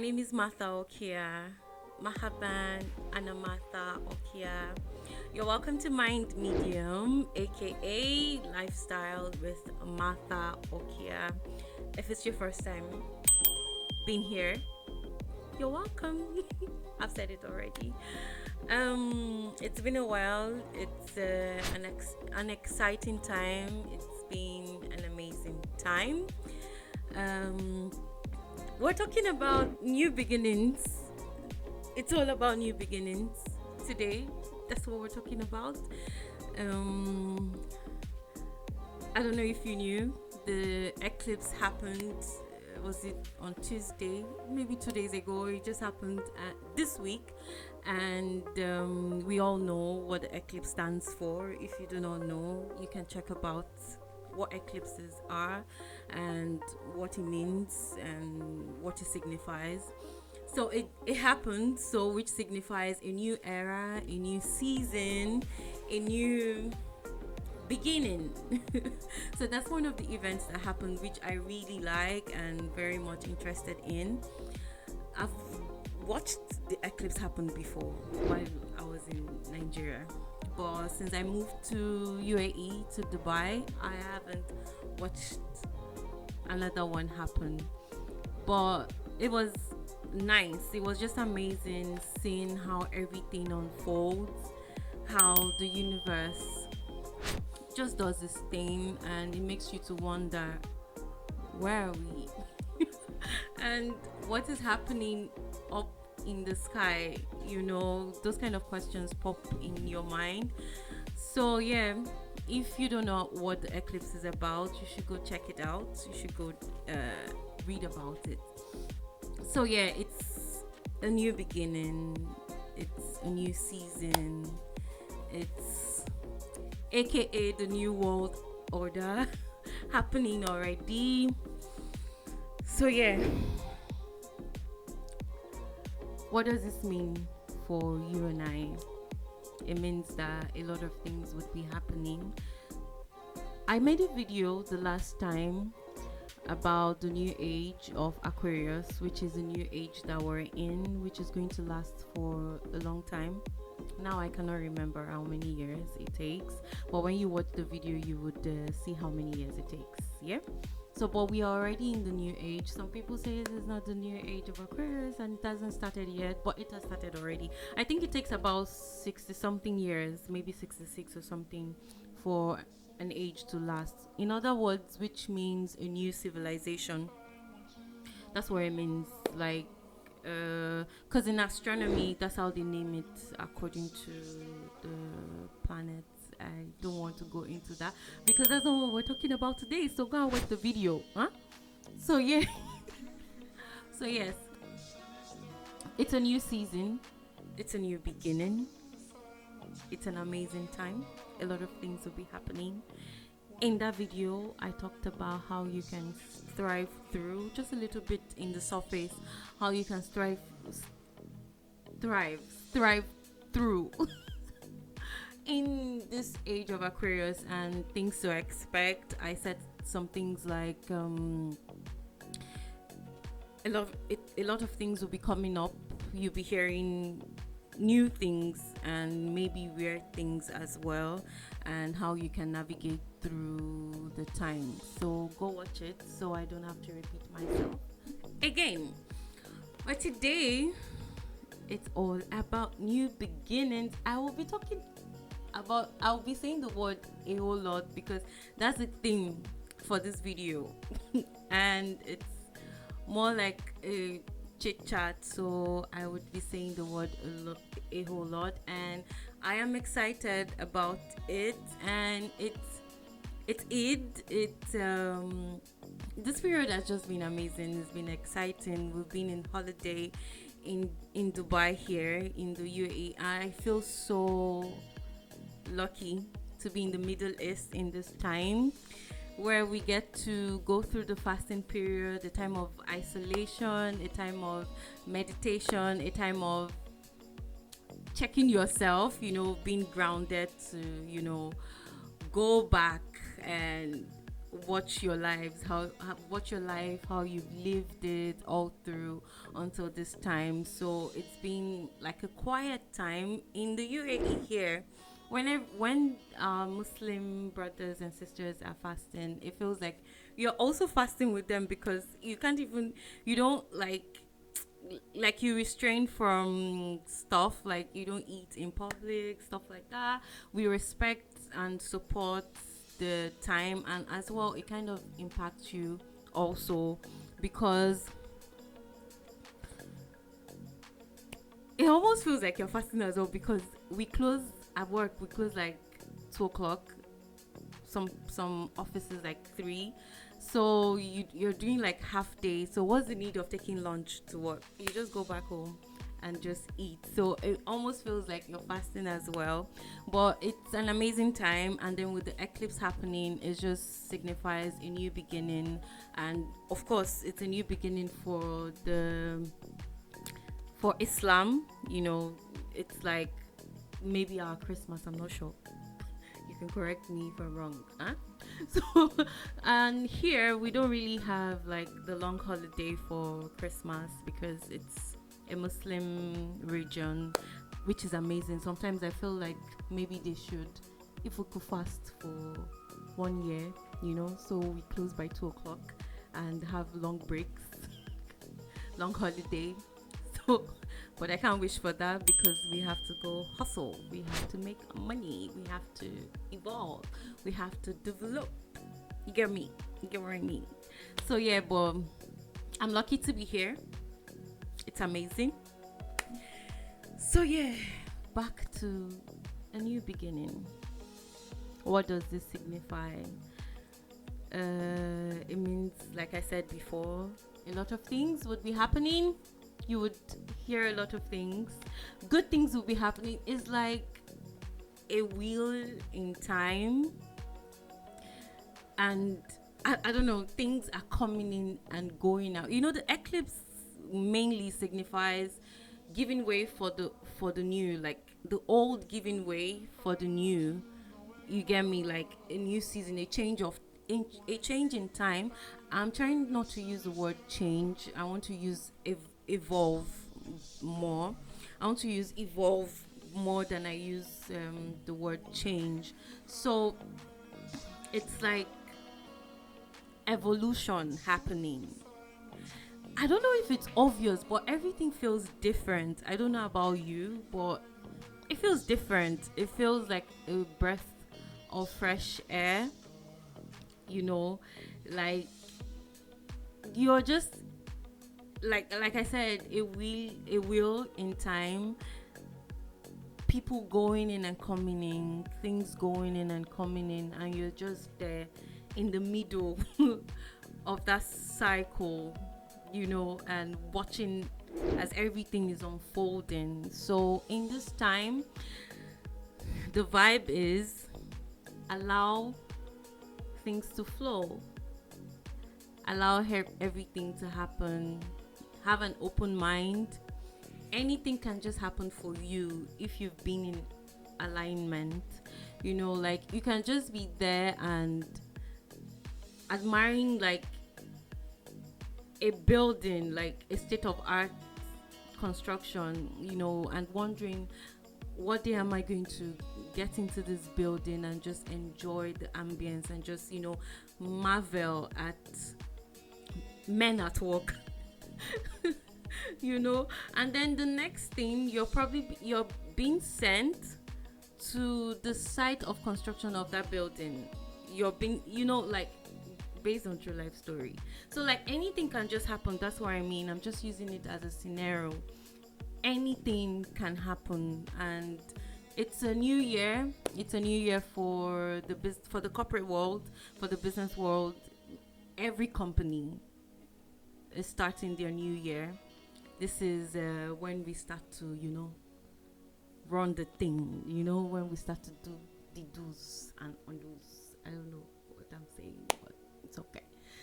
name is Martha Okia. Mahaban Anamatha Okia. You're welcome to Mind Medium, aka Lifestyle with Martha Okia. If it's your first time being here, you're welcome. I've said it already. It's been a while. It's an exciting time. It's been an amazing time. Um, we're talking about new beginnings. It's all about new beginnings today. That's what we're talking about. Um, I don't know if you knew the eclipse happened. Was it on Tuesday? Maybe 2 days ago. It just happened this week, and we all know what the eclipse stands for. If you do not know, you can check about what eclipses are and what it means and what it signifies. So it happened, so which signifies a new era, a new season, a new beginning. So that's one of the events that happened, which I really like and very much interested in. I've watched the eclipse happen before while I was in Nigeria, but since I moved to UAE, to Dubai, I haven't watched another one happen. But it was nice. It was just amazing seeing how everything unfolds, how the universe just does this thing, and it makes you to wonder, where are we? And what is happening up in the sky? Those kind of questions pop in your mind. So yeah, if you don't know what the eclipse is about, you should go check it out. You should go read about it. So yeah, it's a new beginning, it's a new season, it's aka the new world order happening already. So yeah, what does this mean for you and I? It means that a lot of things would be happening. I made a video the last time about the new age of Aquarius, which is a new age that we're in, which is going to last for a long time. Now I cannot remember how many years it takes, but when you watch the video you would see how many years it takes. Yeah, so but we are already in the new age. Some people say it is not the new age of Aquarius and it hasn't started yet, but it has started already. I think it takes about 60 something years, maybe 66 or something, for an age to last. In other words, which means a new civilization. That's what it means. Like, because in astronomy, that's how they name it according to the planets. I don't want to go into that because that's not what we're talking about today. So go and watch the video, huh? So yeah, so yes, it's a new season. It's a new beginning. It's an amazing time. A lot of things will be happening. In that video, I talked about how you can thrive through, just a little bit in the surface, how you can thrive through in this age of Aquarius and things to expect. I said some things like a lot of things will be coming up. You'll be hearing new things and maybe weird things as well, and how you can navigate through the time. So go watch it so I don't have to repeat myself again. But today it's all about new beginnings. I'll be saying the word a whole lot because that's the theme for this video. And it's more like a chit chat, so I would be saying the word a whole lot, and I am excited about it. And it's this period has just been amazing. It's been exciting. We've been in holiday in Dubai, here in the UAE. I feel so lucky to be in the Middle East in this time, where we get to go through the fasting period, a time of isolation, a time of meditation, a time of checking yourself, being grounded to, go back and watch your lives, watch your life, how you've lived it all through until this time. So it's been like a quiet time in the UAE here. When Muslim brothers and sisters are fasting, it feels like you're also fasting with them, because you don't like you restrain from stuff, like you don't eat in public, stuff like that. We respect and support the time, and as well it kind of impacts you also, because it almost feels like you're fasting as well, because we close at work, we close like 2 o'clock, some offices like 3. So you're doing like half day. So what's the need of taking lunch to work? You just go back home and just eat. So it almost feels like you're fasting as well. But it's an amazing time, and then with the eclipse happening, it just signifies a new beginning. And of course it's a new beginning for Islam. It's like maybe our Christmas, I'm not sure. You can correct me if I'm wrong. So, and here we don't really have like the long holiday for Christmas, because it's a Muslim region, which is amazing. Sometimes I feel like maybe they should, if we could fast for 1 year, so we close by 2 o'clock and have long breaks, long holiday. So, but I can't wish for that, because we have to go hustle, we have to make money, we have to evolve, we have to develop. You get me? You get what I mean? So yeah, but I'm lucky to be here. It's amazing. So yeah, back to a new beginning. What does this signify? It means, like I said before, a lot of things would be happening. You would hear a lot of things. Good things will be happening. It's like a wheel in time, and I don't know, things are coming in and going out. The eclipse mainly signifies giving way for the new, like the old giving way for the new. You get me? Like a new season, a change in time. I'm trying not to use the word change. I want to use evolve more. I want to use evolve more than I use the word change. So it's like evolution happening. I don't know if it's obvious, but everything feels different. I don't know about you, but it feels different. It feels like a breath of fresh air. Like you're just like I said, a wheel in time. People going in and coming in, things going in and coming in, and you're just there in the middle of that cycle, and watching as everything is unfolding. So in this time, the vibe is allow things to flow, allow everything to happen, have an open mind. Anything can just happen for you if you've been in alignment. Like you can just be there and admiring like a building, like a state of art construction, and wondering, what day am I going to get into this building and just enjoy the ambience and just marvel at men at work. And then the next thing, you're being sent to the site of construction of that building. You're being, like based on true life story. So like anything can just happen. That's what I mean. I'm just using it as a scenario. Anything can happen, and it's a new year. It's a new year for the corporate world, for the business world. Every company is starting their new year. This is when we start to, run the thing. When we start to do the do's and undo's. I don't know what I'm saying, but it's okay.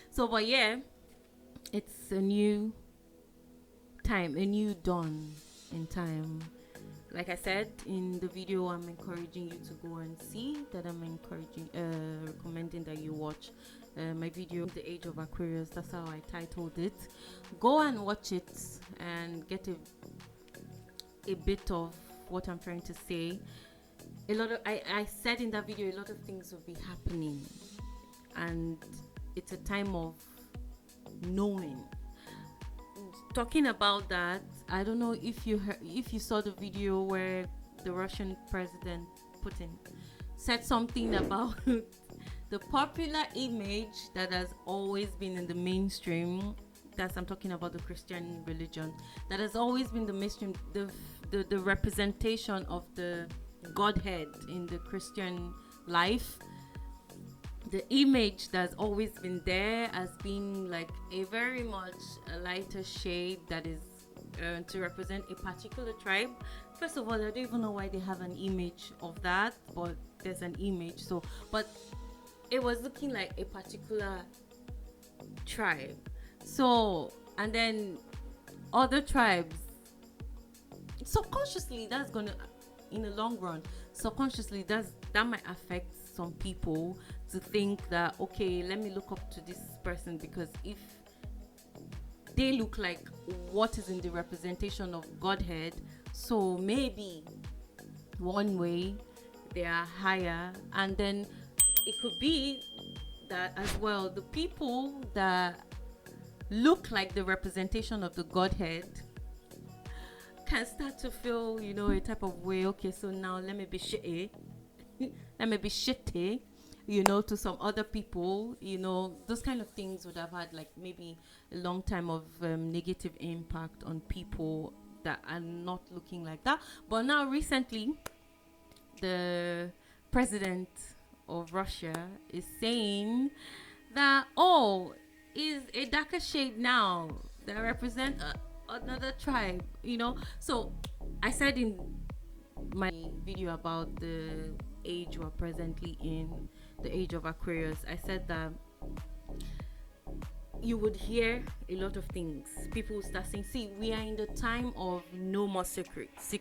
So, but yeah, it's a new time, a new dawn in time. Like I said in the video, I'm encouraging you to go and see that. I'm recommending that you watch my video, The Age of Aquarius. That's how I titled it. Go and watch it and get a bit of what I'm trying to say. A lot of I said in that video, a lot of things will be happening, and it's a time of knowing. Talking about that, I don't know if you saw the video where the Russian president Putin said something about the popular image that has always been in the mainstream. That's, I'm talking about the Christian religion, that has always been the mainstream, the representation of the Godhead in the Christian life. The image that's always been there has been like a very much a lighter shade that is to represent a particular tribe. First of all, I don't even know why they have an image of that, but there's an image. So, but it was looking like a particular tribe. So, and then other tribes, subconsciously, that's gonna, in the long run, subconsciously, that might affect some people to think that, okay, let me look up to this person, because if they look like what is in the representation of Godhead, so maybe one way they are higher. And then it could be that as well, the people that look like the representation of the Godhead can start to feel, a type of way. Okay, so now let me be shitty. Let me be shitty, to some other people. Those kind of things would have had like maybe a long time of negative impact on people that are not looking like that. But now recently, the president of Russia is saying that, is a darker shade now that represent another tribe, So I said in my video about the age we're presently in, the age of Aquarius, I said that you would hear a lot of things. People will start saying, see, we are in the time of no more secrets.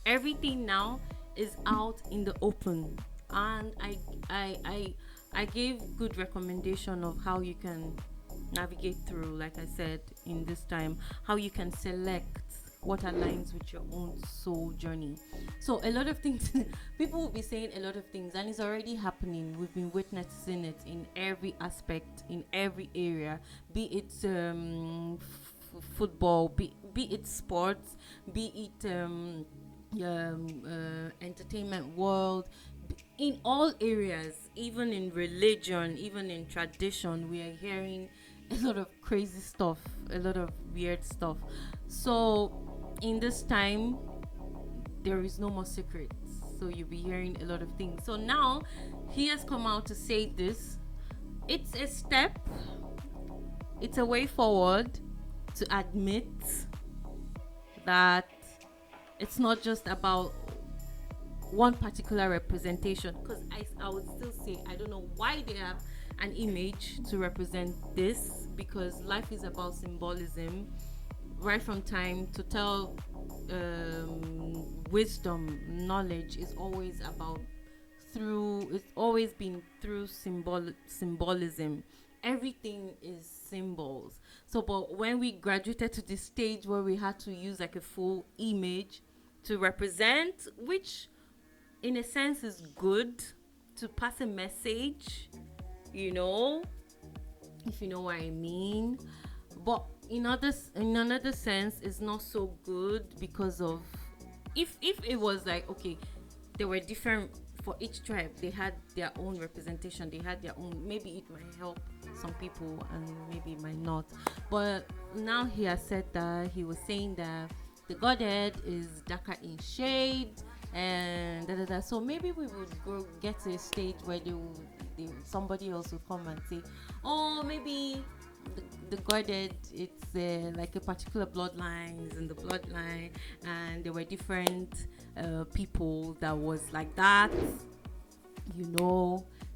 Everything now is out in the open. And I gave good recommendation of how you can navigate through, like I said, in this time, how you can select what aligns with your own soul journey. So a lot of things, people will be saying a lot of things, and it's already happening. We've been witnessing it in every aspect, in every area, be it football, be it sports, be it entertainment world, in all areas, even in religion, even in tradition, we are hearing a lot of crazy stuff, a lot of weird stuff. So in this time, there is no more secrets. So you'll be hearing a lot of things. So now he has come out to say this. It's a step, it's a way forward to admit that it's not just about one particular representation, because I would still say I don't know why they have an image to represent this, because life is about symbolism right from time to tell. Wisdom, knowledge is always about it's always been through symbolism. Everything is symbols. So but when we graduated to this stage where we had to use like a full image to represent, which in a sense is good, to pass a message, if you know what I mean. But in another sense, it's not so good, because of if it was like, okay, they were different for each tribe, they had their own representation, they had their own, maybe it might help some people and maybe it might not. But now he has said that, he was saying that the Godhead is darker in shade and so maybe we would get to a stage where somebody else will come and say, oh, maybe the Godhead, it's like a particular bloodlines in the bloodline, and there were different people that was like that,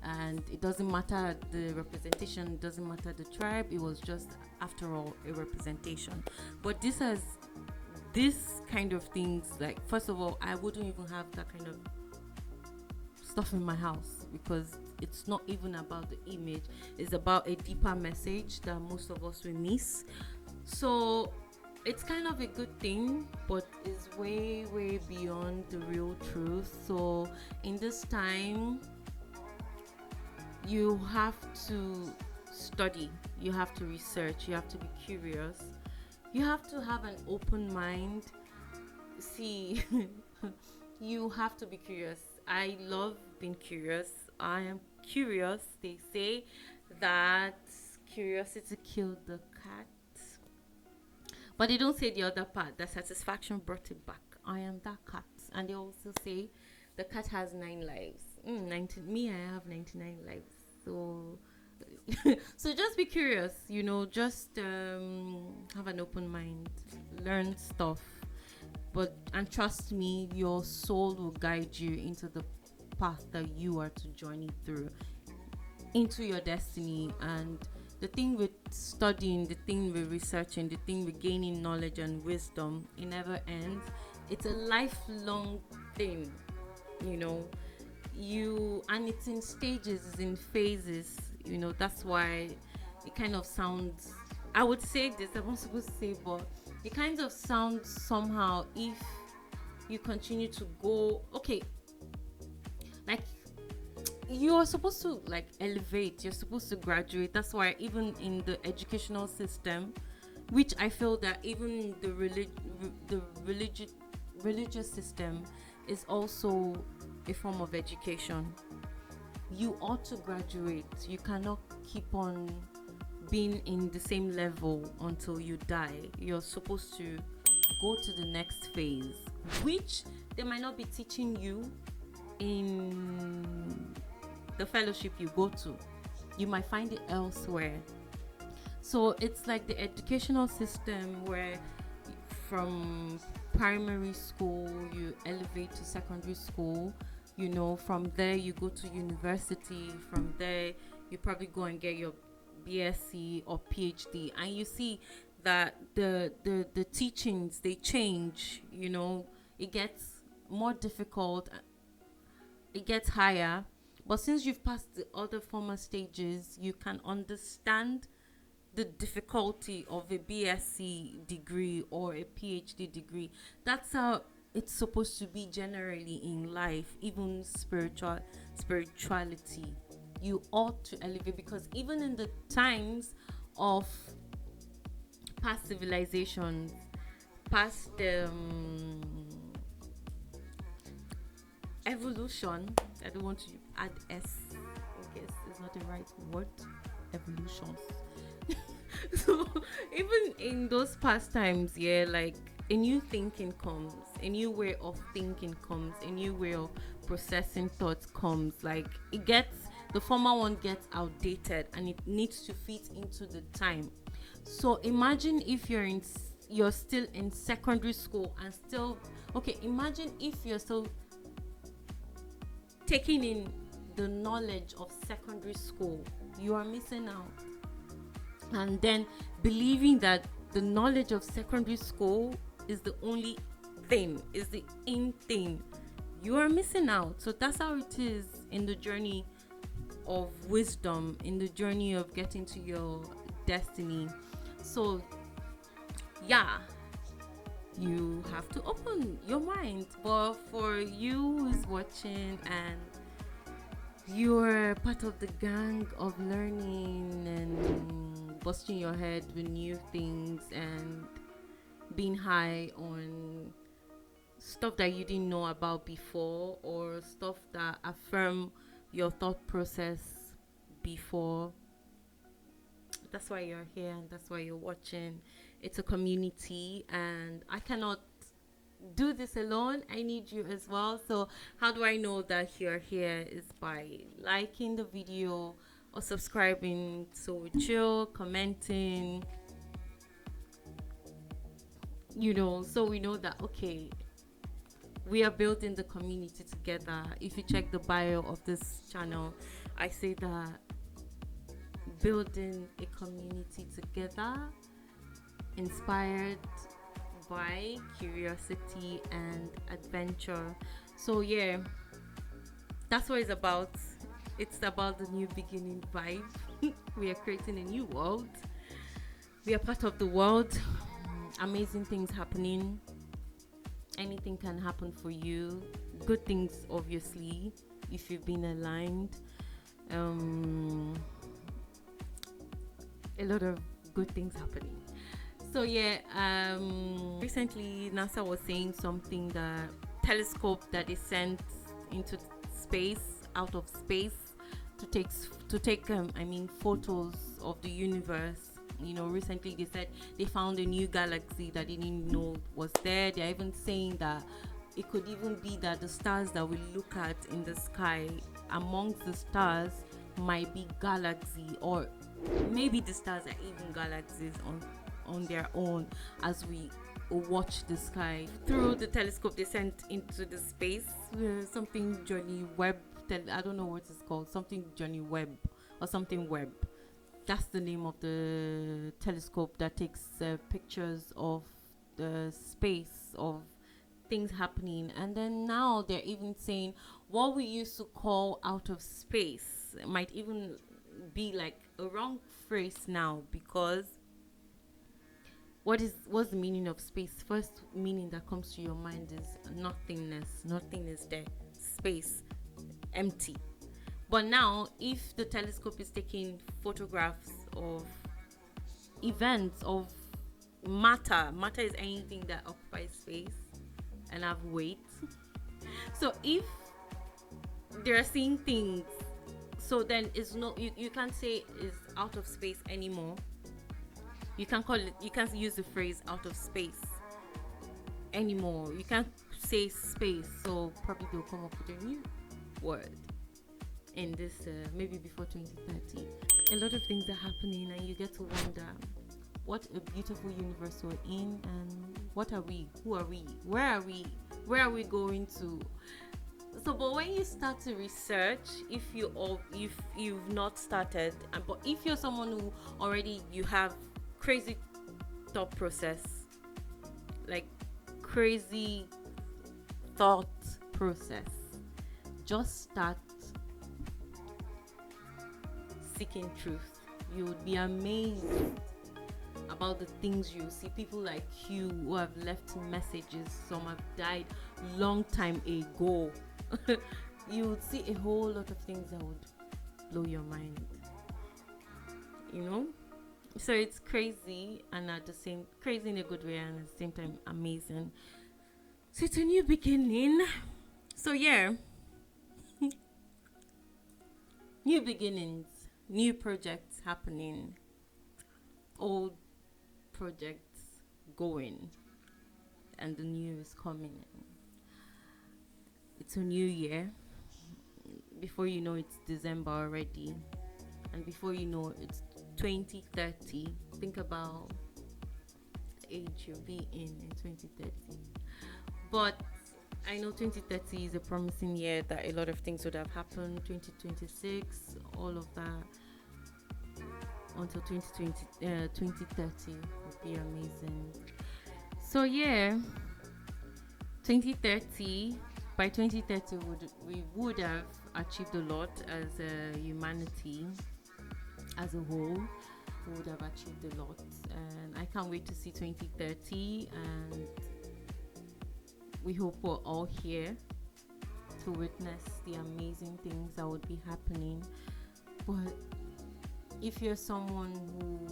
and it doesn't matter the representation, it doesn't matter the tribe, it was just, after all, a representation. But this kind of things, like, first of all, I wouldn't even have that kind of stuff in my house, because it's not even about the image. It's about a deeper message that most of us will miss. So it's kind of a good thing, but it's way beyond the real truth. So in this time, you have to study, you have to research, you have to be curious, you have to have an open mind. See, you have to be curious. I love being curious. I am curious. They say that curiosity killed the cat, but they don't say the other part, that satisfaction brought it back. I am that cat. And they also say the cat has 9 lives. 19, me, I have 99 lives. So so just be curious, just have an open mind, learn stuff, and trust me, your soul will guide you into the path that you are to journey through, into your destiny. And the thing with studying, the thing with researching, the thing with gaining knowledge and wisdom, it never ends. It's a lifelong thing, and it's in stages, it's in phases. That's why it kind of sounds, I would say this, I'm not supposed to say, but it kind of sounds somehow if you continue to go, okay, like you're supposed to elevate, you're supposed to graduate. That's why even in the educational system, which I feel that even the religious system is also a form of education. You ought to graduate. You cannot keep on being in the same level until you die. You're supposed to go to the next phase, which they might not be teaching you in the fellowship you go to. You might find it elsewhere. So it's like the educational system where from primary school you elevate to secondary school, from there you go to university, from there you probably go and get your BSc or PhD, and you see that the teachings, they change. It gets more difficult, it gets higher, but since you've passed the other former stages, you can understand the difficulty of a BSc degree or a PhD degree. That's how it's supposed to be generally in life, even spirituality. You ought to elevate, because even in the times of past civilizations, past evolution, I don't want to add S, I guess it's not the right word, evolutions. So even in those past times, a new thinking comes, a new way of thinking comes, a new way of processing thoughts comes. The former one gets outdated and it needs to fit into the time. So imagine if you're still in secondary school and imagine if you're still taking in the knowledge of secondary school. You are missing out. And then believing that the knowledge of secondary school is the only thing, is the in thing, you are missing out. So that's how it is in the journey of wisdom, in the journey of getting to your destiny. So you have to open your mind. But for you who's watching and you're part of the gang of learning and busting your head with new things and being high on stuff that you didn't know about before, or stuff that affirm your thought process before, that's why you're here and that's why you're watching. It's a community and I cannot do this alone. I need you as well. So how do I know that you're here? Is by liking the video or subscribing, so we chill, commenting, so we know that we are building the community together. If you check the bio of this channel, I say that building a community together, inspired by curiosity and adventure. So that's what it's about. It's about the new beginning vibe. We are creating a new world. We are part of the world. Amazing things happening. Anything can happen for you. Good things, obviously, if you've been aligned. A lot of good things happening. So yeah, recently NASA was saying something, that telescope that they sent into space, out of space, to take photos of the universe. Recently they said they found a new galaxy that they didn't know was there. They're even saying that it could even be that the stars that we look at in the sky, amongst the stars might be galaxy, or maybe the stars are even galaxies on their own, as we watch the sky through the telescope they sent into the space. Something Johnny Webb, I don't know what it's called, something Johnny Webb or something Webb. That's the name of the telescope that takes pictures of the space, of things happening. And then now they're even saying what we used to call out of space might even be like a wrong phrase now, because what's the meaning of space? First meaning that comes to your mind is nothingness. Nothing is there. Space, empty. But now, if the telescope is taking photographs of events, of matter is anything that occupies space and have weight. So if they're seeing things, so then it's no, you can't say it's out of space anymore. You can't use the phrase out of space anymore. You can't say space. So probably they'll come up with a new word in this, maybe before 2030. A lot of things are happening, and you get to wonder, what a beautiful universe we're in, and what are we? Who are we? Where are we? Where are we going to? So, but when you start to research, if you've not started, but if you're someone who already you have crazy thought process, like crazy thought process, just start seeking truth. You would be amazed about the things you see. People like you who have left messages, some have died long time ago. You would see a whole lot of things that would blow your mind, so it's crazy, and at the same crazy in a good way, and at the same time amazing. So it's a new beginning. So yeah, new beginnings, new projects happening, old projects going, and the new is coming in. It's a new year. Before you know, it's December already, and before you know, it's 2030. Think about the age you'll be in 2030. But I know 2030 is a promising year, that a lot of things would have happened. 2026, all of that, until 2030 would be amazing. So yeah, 2030. By 2030, we would have achieved a lot as humanity as a whole. We would have achieved a lot, and I can't wait to see 2030. And we hope we're all here to witness the amazing things that would be happening. But if you're someone who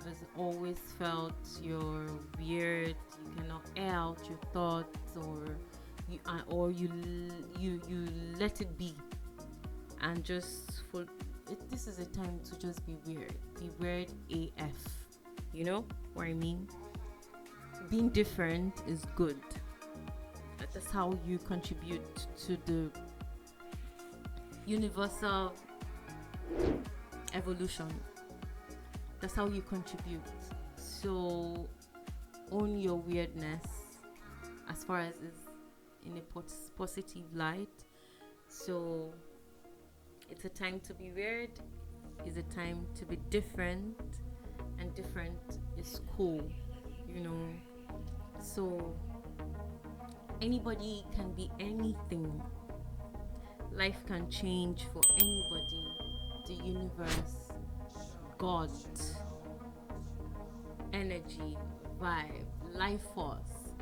has always felt you're weird, you cannot air out your thoughts, or you let it be, and just this is a time to just be weird. Be weird AF. You know what I mean? Being different is good. That's how you contribute to the universal evolution. That's how you contribute. So own your weirdness, as far as is in a positive light. So it's a time to be weird. It's a time to be different, and different is cool, so anybody can be anything. Life can change for anybody. The universe, God, energy, vibe, life force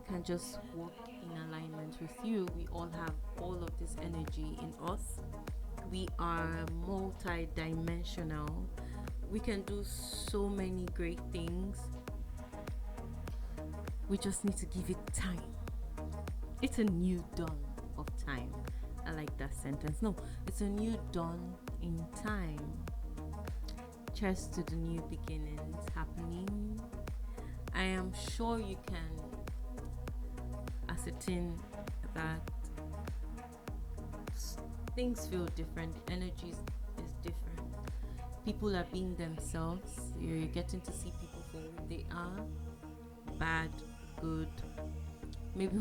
can just work in alignment with you. We all have all of this energy in us. We are multi-dimensional. We can do so many great things. We just need to give it time. It's a new dawn of time. I like that sentence. No, it's a new dawn in time. Cheers to the new beginnings happening. I am sure you can ascertain that things feel different. The energy is different. People are being themselves. You're getting to see people for who they are. Bad, good. Maybe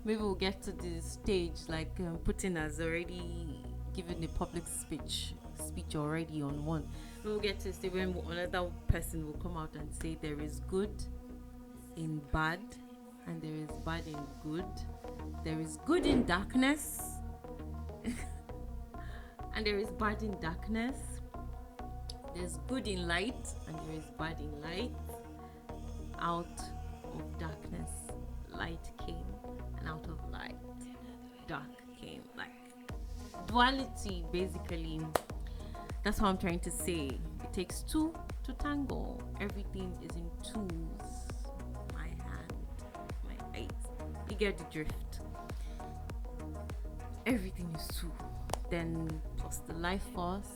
we'll get to the stage like Putin has already given a public speech already on one. We'll get to say when another person will come out and say there is good in bad and there is bad in good. There is good in darkness and there is bad in darkness. There's good in light and there is bad in light. Out of darkness, light came, and out of light, dark came. Like duality, basically. That's what I'm trying to say. It takes two to tango. Everything is in twos. My hand, my eyes. You get the drift. Everything is two. Then plus the life force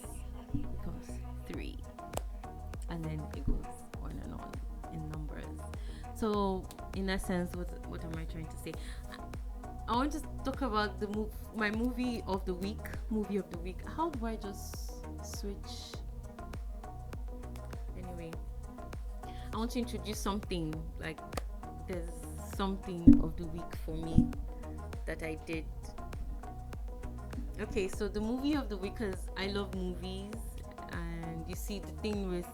becomes 3. And then it goes on and on in numbers. So in essence, what am I trying to say? I want to talk about my movie of the week. How do I just switch? Anyway, I want to introduce something. Like there's something of the week for me that I did. Okay, so the movie of the week, because I love movies, and you see the thing with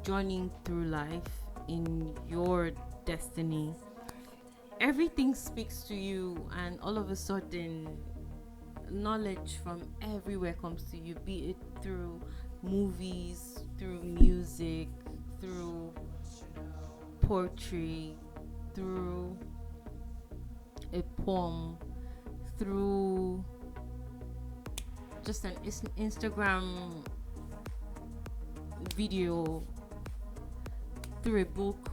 journeying through life in your destiny, everything speaks to you, and all of a sudden knowledge from everywhere comes to you, be it through movies, through music, through poetry, through a poem, through just an Instagram video, through a book.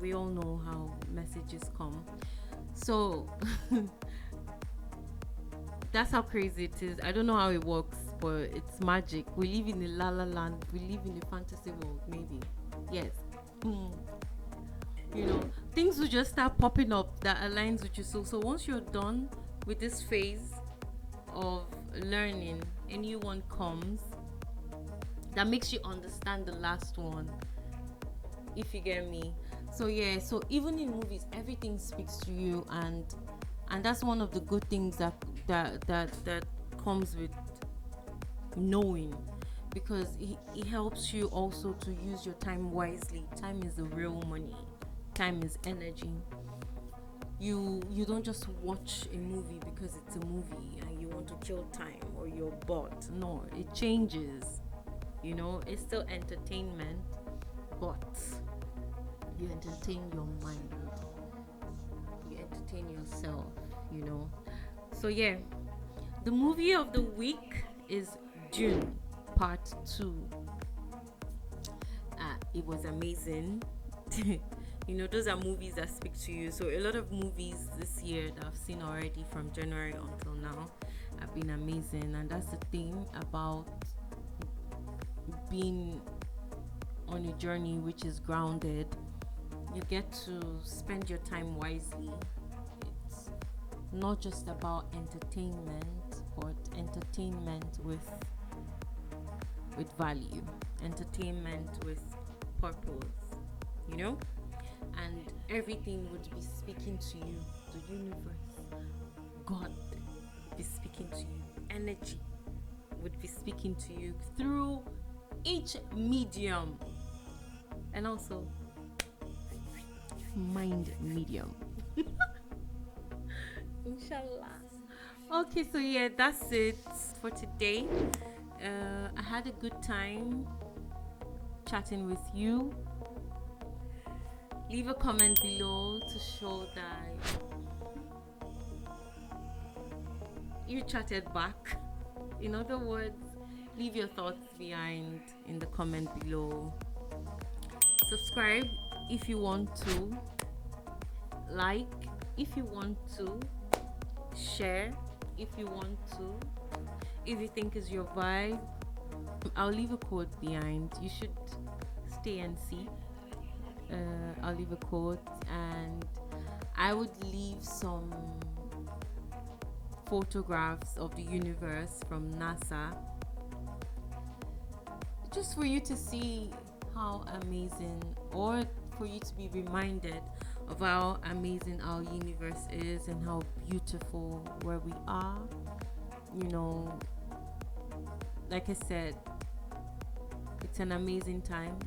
We all know how messages come. So that's how crazy it is. I don't know how it works, but it's magic. We live in a la la land. We live in a fantasy world, maybe. Yes. You know, things will just start popping up that aligns with you. So once you're done with this phase of learning, a new one comes that makes you understand the last one, if you get me. So yeah, so even in movies, everything speaks to you, and that's one of the good things that comes with knowing, because it helps you also to use your time wisely. Time is the real money. Time is energy. You don't just watch a movie because it's a movie and you want to kill time or you're bored. No, it changes. You know, it's still entertainment, but you entertain your mind, you entertain yourself, you know. So yeah, the movie of the week is June Part 2. It was amazing. You know, those are movies that speak to you. So a lot of movies this year that I've seen already from January until now have been amazing, and that's the thing about being on a journey which is grounded. You get to spend your time wisely. It's not just about entertainment, but entertainment with value, entertainment with purpose, you know. And everything would be speaking to you. The universe, God would be speaking to you. Energy would be speaking to you through each medium, and also mind medium. Inshallah. Okay, so yeah, that's it for today. I had a good time chatting with you. Leave a comment below to show that you chatted back. In other words, leave your thoughts behind in the comment below. Subscribe if you want to, like if you want to, share if you want to, if you think is your vibe. I'll leave a quote behind. You should stay and see. I'll leave a quote, and I would leave some photographs of the universe from NASA, just for you to see how amazing, or for you to be reminded of how amazing our universe is and how beautiful where we are. You know, like I said, it's an amazing time.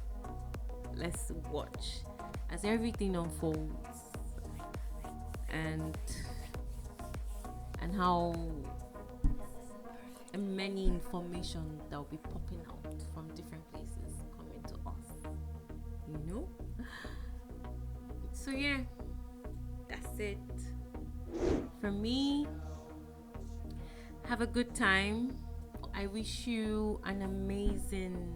Let's watch as everything unfolds, and how many information that will be popping out from different places coming to us, you know. So yeah, that's it for me. Have a good time. I wish you an amazing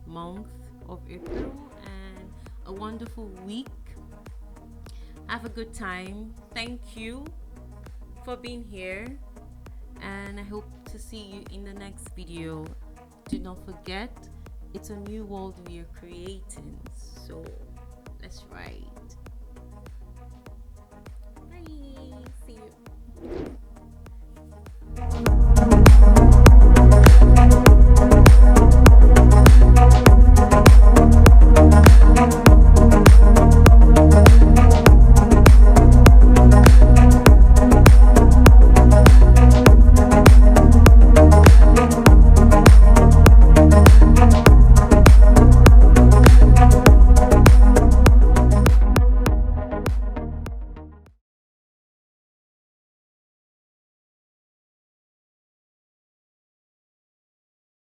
month of April and a wonderful week. Have a good time. Thank you for being here, and I hope to see you in the next video. Do not forget, it's a new world we are creating, so let's ride.